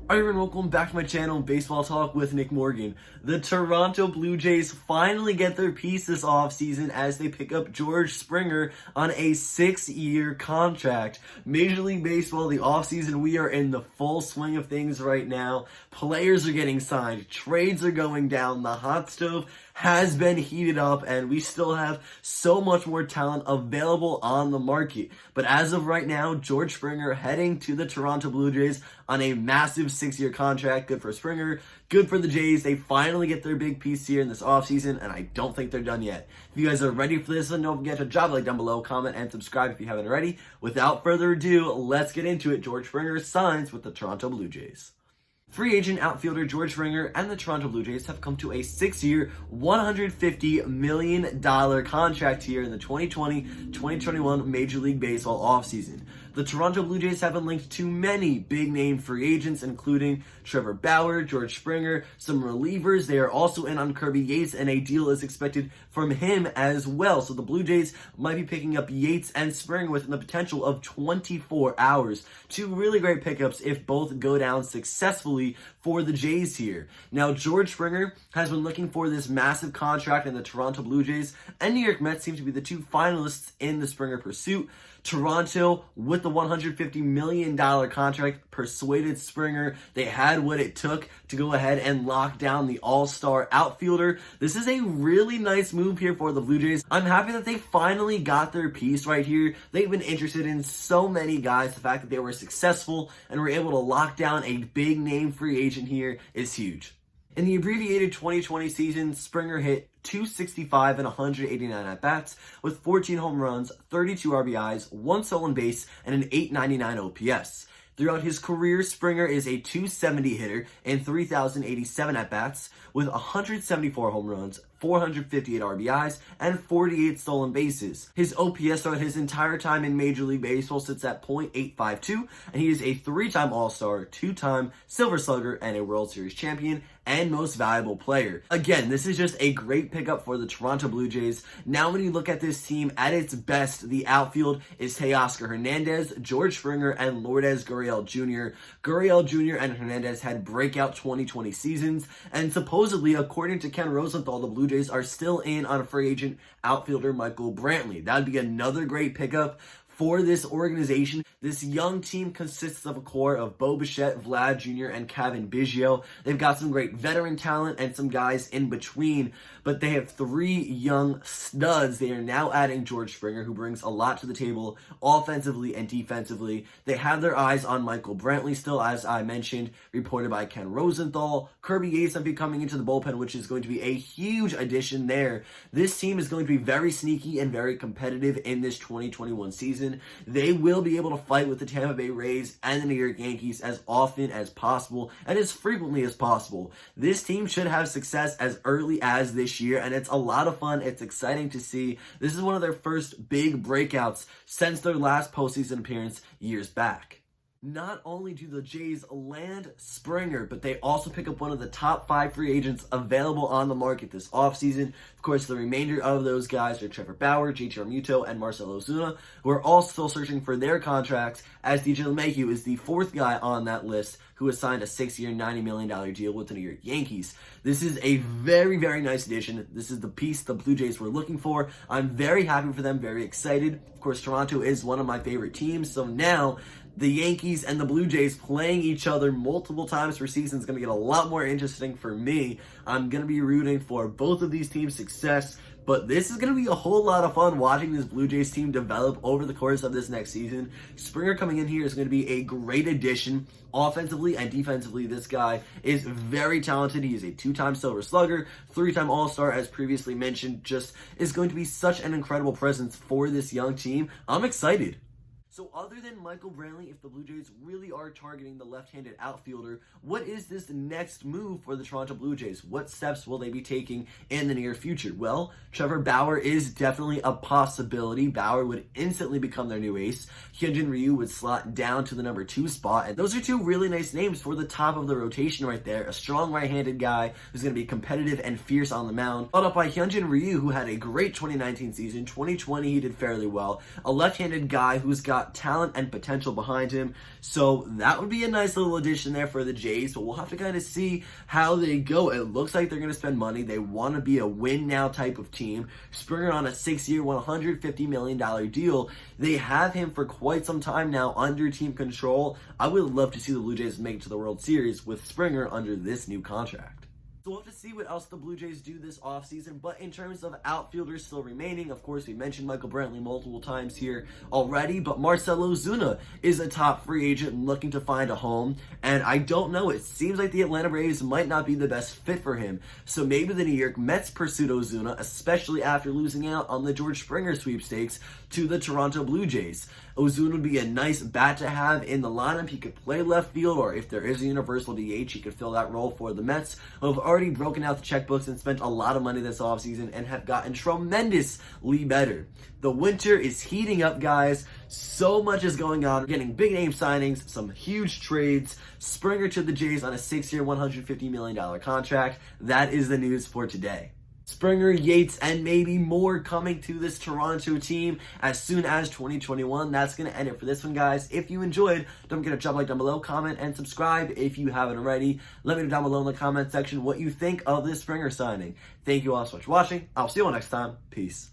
Alright everyone, welcome back to my channel, Baseball Talk with Nick Morgan. The Toronto Blue Jays finally get their piece this offseason as they pick up George Springer on a 6-year contract. Major League Baseball, the offseason, we are in the full swing of things right now. Players are getting signed, trades are going down, the hot stove has been heated up, and we still have so much more talent available on the market. But as of right now, George Springer heading to the Toronto Blue Jays on a massive 6-year contract. Good for Springer, good for the Jays. They finally get their big piece here in this offseason, and I don't think they're done yet. If you guys are ready for this, then don't forget to drop a like down below, comment, and subscribe if you haven't already. Without further ado, let's get into it. George Springer signs with the Toronto Blue Jays. Free agent outfielder George Springer and the Toronto Blue Jays have come to a 6-year, $150 million contract here in the 2020-2021 Major League Baseball offseason. The Toronto Blue Jays have been linked to many big-name free agents, including Trevor Bauer, George Springer, some relievers. They are also in on Kirby Yates, and a deal is expected from him as well. So the Blue Jays might be picking up Yates and Springer within the potential of 24 hours. Two really great pickups if both go down successfully for the Jays here. Now, George Springer has been looking for this massive contract, and the Toronto Blue Jays and New York Mets seem to be the two finalists in the Springer pursuit. Toronto, with the $150 million contract, persuaded Springer. They had what it took to go ahead and lock down the all-star outfielder. This is a really nice move here for the Blue Jays. I'm happy that they finally got their piece right here. They've been interested in so many guys. The fact that they were successful and were able to lock down a big-name free agent here is huge. In the abbreviated 2020 season, Springer hit .265 and 189 at-bats with 14 home runs, 32 RBIs, 1 stolen base, and an .899 OPS. Throughout his career, Springer is a .270 hitter and 3,087 at-bats with 174 home runs, 458 RBIs, and 48 stolen bases. His OPS throughout his entire time in Major League Baseball sits at .852, and he is a 3-time All-Star, 2-time Silver Slugger, and a World Series champion and most valuable player. Again, this is just a great pickup for the Toronto Blue Jays. Now when you look at this team at its best, the outfield is Teoscar Hernandez, George Springer, and Lourdes Gurriel Jr. Gurriel Jr. and Hernandez had breakout 2020 seasons, and supposedly, according to Ken Rosenthal, the Blue Jays are still in on free agent outfielder Michael Brantley. That would be another great pickup for this organization. This young team consists of a core of Bo Bichette, Vlad Jr., and Cavan Biggio. They've got some great veteran talent and some guys in between, but they have 3 young studs. They are now adding George Springer, who brings a lot to the table offensively and defensively. They have their eyes on Michael Brantley still, as I mentioned, reported by Ken Rosenthal. Kirby Yates might be coming into the bullpen, which is going to be a huge addition there. This team is going to be very sneaky and very competitive in this 2021 season. They will be able to fight with the Tampa Bay Rays and the New York Yankees as often as possible and as frequently as possible. This team should have success as early as this year, and it's a lot of fun. It's exciting to see. This is one of their first big breakouts since their last postseason appearance years back. Not only do the Jays land Springer, but they also pick up one of the top 5 free agents available on the market this offseason. Of course, the remainder of those guys are Trevor Bauer, JT Realmuto, and Marcell Ozuna, who are all still searching for their contracts, as DJ LeMahieu is the 4th guy on that list who has signed a 6-year, $90 million deal with the New York Yankees. This is a very, very nice addition. This is the piece the Blue Jays were looking for. I'm very happy for them, very excited. Of course, Toronto is one of my favorite teams, so now the Yankees and the Blue Jays playing each other multiple times per season is going to get a lot more interesting for me. I'm going to be rooting for both of these teams' success, but this is going to be a whole lot of fun watching this Blue Jays team develop over the course of this next season. Springer coming in here is going to be a great addition. Offensively and defensively, this guy is very talented. He is a 2-time Silver Slugger, 3-time All-Star, as previously mentioned. Just is going to be such an incredible presence for this young team. I'm excited. So other than Michael Brantley, if the Blue Jays really are targeting the left-handed outfielder, what is this next move for the Toronto Blue Jays? What steps will they be taking in the near future? Well, Trevor Bauer is definitely a possibility. Bauer would instantly become their new ace. Hyunjin Ryu would slot down to the number 2 spot. And those are 2 really nice names for the top of the rotation right there. A strong right-handed guy who's going to be competitive and fierce on the mound, followed up by Hyunjin Ryu, who had a great 2019 season. 2020, he did fairly well. A left-handed guy who's got got talent and potential behind him. So that would be a nice little addition there for the Jays, but we'll have to kind of see how they go. It looks like they're going to spend money. They want to be a win-now type of team. Springer on a 6-year, $150 million deal. They have him for quite some time now under team control. I would love to see the Blue Jays make it to the World Series with Springer under this new contract. So we'll have to see what else the Blue Jays do this offseason, but in terms of outfielders still remaining, of course, we mentioned Michael Brantley multiple times here already, but Marcell Ozuna is a top free agent looking to find a home, and I don't know, it seems like the Atlanta Braves might not be the best fit for him, so maybe the New York Mets pursued Ozuna, especially after losing out on the George Springer sweepstakes to the Toronto Blue Jays. Ozuna would be a nice bat to have in the lineup. He could play left field, or if there is a universal DH, he could fill that role for the Mets, who have already broken out the checkbooks and spent a lot of money this offseason and have gotten tremendously better. The winter is heating up, guys. So much is going on. We're getting big name signings, some huge trades. Springer to the Jays on a 6-year, $150 million contract. That is the news for today. Springer, Yates, and maybe more coming to this Toronto team as soon as 2021. That's going to end it for this one, guys. If you enjoyed, don't forget to drop a like down below, comment, and subscribe if you haven't already. Let me know down below in the comment section what you think of this Springer signing. Thank you all so much for watching. I'll see you all next time. Peace.